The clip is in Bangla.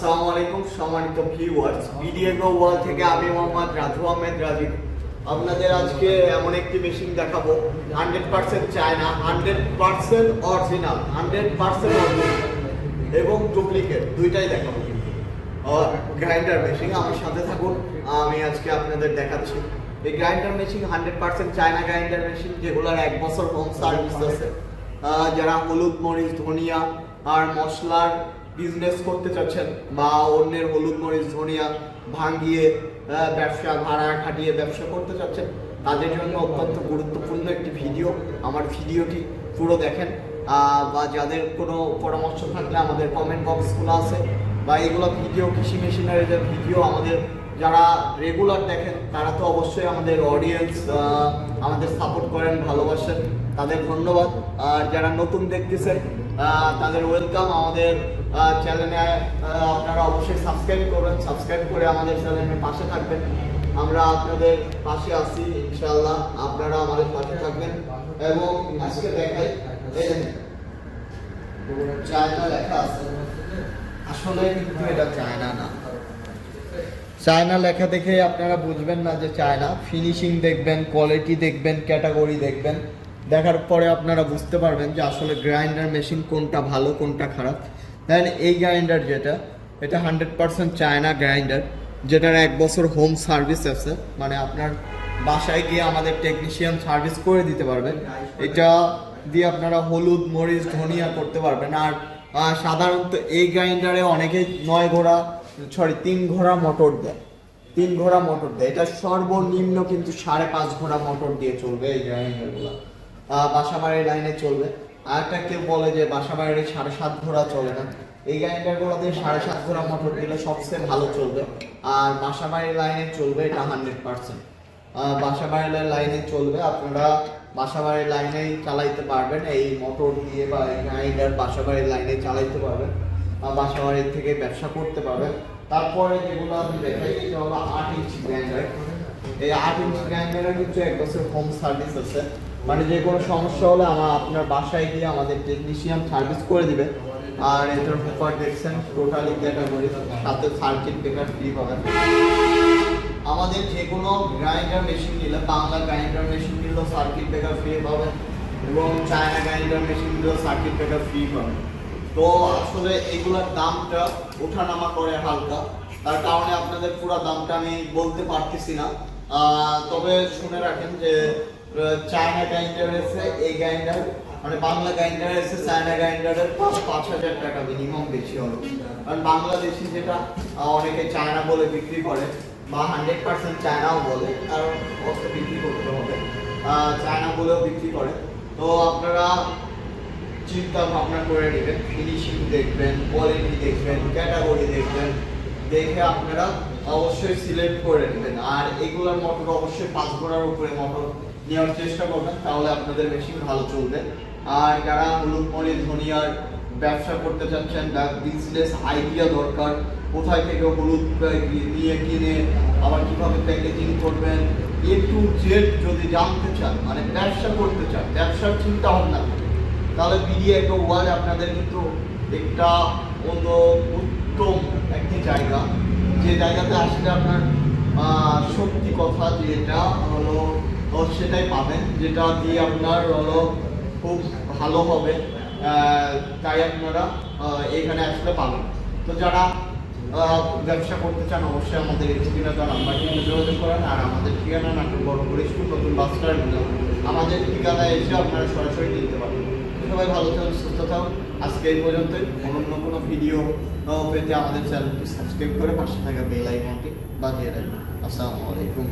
আসসালামু আলাইকুম সম্মানিত ভিউয়ার্স, ভিডিও ওয়ার্ল্ড থেকে আমি মোহাম্মদ রাজু আহমেদ রাজীব আপনাদের আজকে এমন একটি মেশিন দেখাবো 100% চায়না, 100% অরিজিনাল, 100% অরিজিনাল এবং ডুপ্লিকেট দুইটাই দেখাবো। গ্রাইন্ডার মেশিন, আমার সাথে থাকুন, আমি আজকে আপনাদের দেখাচ্ছি। এই grinder machine 100% China grinder machine, যেগুলোর 1 বছর হোম সার্ভিস আছে। যারা হলুদ মরিচ ধনিয়া আর মশলার বিজনেস করতে চাচ্ছেন বা অন্যের হলুদ মরিচ ধনিয়া ভাঙিয়ে ব্যবসা ভাড়া খাটিয়ে ব্যবসা করতে চাচ্ছেন, তাদের জন্য অত্যন্ত গুরুত্বপূর্ণ একটি ভিডিও। আমার ভিডিওটি পুরো দেখেন, বা যাদের কোনো পরামর্শ থাকলে আমাদের কমেন্ট বক্স খোলা আছে, বা এগুলো ভিডিও কৃষি মেশিনারিদের ভিডিও আমাদের যারা রেগুলার দেখেন তারা তো অবশ্যই আমাদের অডিয়েন্স, আমাদের সাপোর্ট করেন, ভালোবাসেন, তাদের ধন্যবাদ। আর যারা নতুন দেখতেছেন তাদের ওয়েলকাম। আমাদের চ্যানেলে আপনারা অবশ্যই সাবস্ক্রাইব করবেন, সাবস্ক্রাইব করে আমাদের চ্যানেলের পাশে থাকবেন। আমরা আপনাদের পাশে আছি ইনশাআল্লাহ, আপনারা আমাদের পাশে থাকবেন। এবং আজকে দেখাই চায়না লেখা আছে, আসলে কিন্তু এটা চায়না না। চায়না লেখা দেখে আপনারা বুঝবেন না যে চায়না। ফিনিশিং দেখবেন, কোয়ালিটি দেখবেন, ক্যাটাগরি দেখবেন, দেখার পরে আপনারা বুঝতে পারবেন যে আসলে গ্রাইন্ডার মেশিন কোনটা ভালো কোনটা খারাপ। দেন এই গ্রাইন্ডার যেটা, এটা 100% চায়না গ্রাইন্ডার, যেটার 1 বছর হোম সার্ভিস আছে, মানে আপনার বাসায় গিয়ে আমাদের টেকনিশিয়ান সার্ভিস করে দিতে পারবেন। এটা দিয়ে আপনারা হলুদ মরিচ ধনিয়া করতে পারবেন। আর সাধারণত এই গ্রাইন্ডারে অনেকেই 3 ঘোড়া মোটর দেয়, 3 ঘোড়া মোটর দেয়। এটা সর্বনিম্ন কিন্তু 5.5 ঘোড়া মোটর দিয়ে চলবে এই গ্রাইন্ডারগুলো, বাসাবাড়ির লাইনে চলবে। আর একটা কেউ বলে যে বাসাবাড়ির 7.5 ঘোড়া চলে না, এই গ্রাইন্ডারগুলো দিয়ে 7.5 ঘোড়া মোটর দিলে সবচেয়ে ভালো চলবে। আর বাসাবাড়ির লাইনে চলবে এটা 100%। বাসাবাড়ির লাইনে চলবে, আপনারা বাসাবাড়ির লাইনেই চালাইতে পারবেন এই মোটর দিয়ে, বা এই গ্রাইন্ডার বাসাবাড়ির লাইনে চালাইতে পারবেন, বাসাবাড়ির থেকে ব্যবসা করতে পারবেন। তারপরে যেগুলো আমি দেখাই, এটা হলো 8 ইঞ্চি গ্রাইন্ডার। এই 8 ইঞ্চি গ্রাইন্ডারের কিন্তু 1 বছর হোম সার্ভিস আছে, মানে যে কোনো সমস্যা হলে আপনার বাসায় গিয়ে আমাদের টেকনিশিয়ান সার্ভিস করে দিবে। আর এটার ব্যাপার দেখছেন টোটালি ক্যাটাগরি, সাথে সার্কিট ব্রেকার ফ্রি পাবেন। আমাদের যে কোনো গ্রাইন্ডার মেশিন নিলে, বাংলা গ্রাইন্ডার মেশিন নিলেও সার্কিট ব্রেকার ফ্রি পাবেন, এবং চায়না গ্রাইন্ডার মেশিন নিলেও সার্কিট ব্রেকার ফ্রি পাবেন। তো আসলে এইগুলোর দামটা ওঠানামা করে হালকা, তার কারণে আপনাদের পুরো দামটা আমি বলতে পারতেছি না। তবে শুনে রাখেন যে চায়না গ্রাইন্ডার এসে এই গ্রাইন্ডার, মানে বাংলা গ্রাইন্ডার এসে চায়না গ্রাইন্ডারের 5,000 টাকা মিনিমাম বেশি হবে। কারণ বাংলাদেশি যেটা অনেকে চায়না বলে বিক্রি করে, বা 100% চায়নাও বলে, কারণ অর্থ বিক্রি করতে হবে, চায়না বলেও বিক্রি করে। তো আপনারা চিন্তা ভাবনা করে নেবেন, ফিনিশিং দেখবেন, কোয়ালিটি দেখবেন, ক্যাটাগরি দেখবেন, দেখে আপনারা অবশ্যই সিলেক্ট করে নেবেন। আর এগুলোর মোটর অবশ্যই 5 ঘোড়ার উপরে মোটর নেওয়ার চেষ্টা করবেন, তাহলে আপনাদের মেশিন ভালো চলবে। আর যারা হলুদ মরিচ ধনিয়ার ব্যবসা করতে চাচ্ছেন, বিজনেস আইডিয়া দরকার, কোথায় থেকে হলুদ নিয়ে কিনে আবার কিভাবে প্যাকেজিং করবেন, A to Z যদি জানতে চান, মানে ব্যবসা করতে চান, ব্যবসার চিন্তা ভাবনা, তাহলে ভিডিও ওয়ার্ল্ড আপনাদের কিন্তু একটা উত্তম একটি জায়গা, যে জায়গাতে আসলে আপনার সত্যি কথা যেটা হলো সেটাই পাবেন, যেটা দিয়ে আপনার হলো খুব ভালো হবে, তাই আপনারা এখানে আসলে পাবেন। তো যারা ব্যবসা করতে চান অবশ্যই আমাদের স্ক্রিনে দেওয়া নাম্বারটিতে যোগাযোগ করেন। আর আমাদের ঠিকানা নাটোর বড় স্কুল, নতুন বাস টার্মিনাল, আমাদের ঠিকানায় এসে আপনারা সরাসরি নিতে পারবেন। সবাই ভালো থাকুন, সুস্থ থাকুন। আজকে এই পর্যন্তই। অন্য কোনো ভিডিও পেতে আমাদের চ্যানেলটি সাবস্ক্রাইব করে পাশে থাকা বেল আইকনটি বাজিয়ে রাখবেন। আসসালামু আলাইকুম।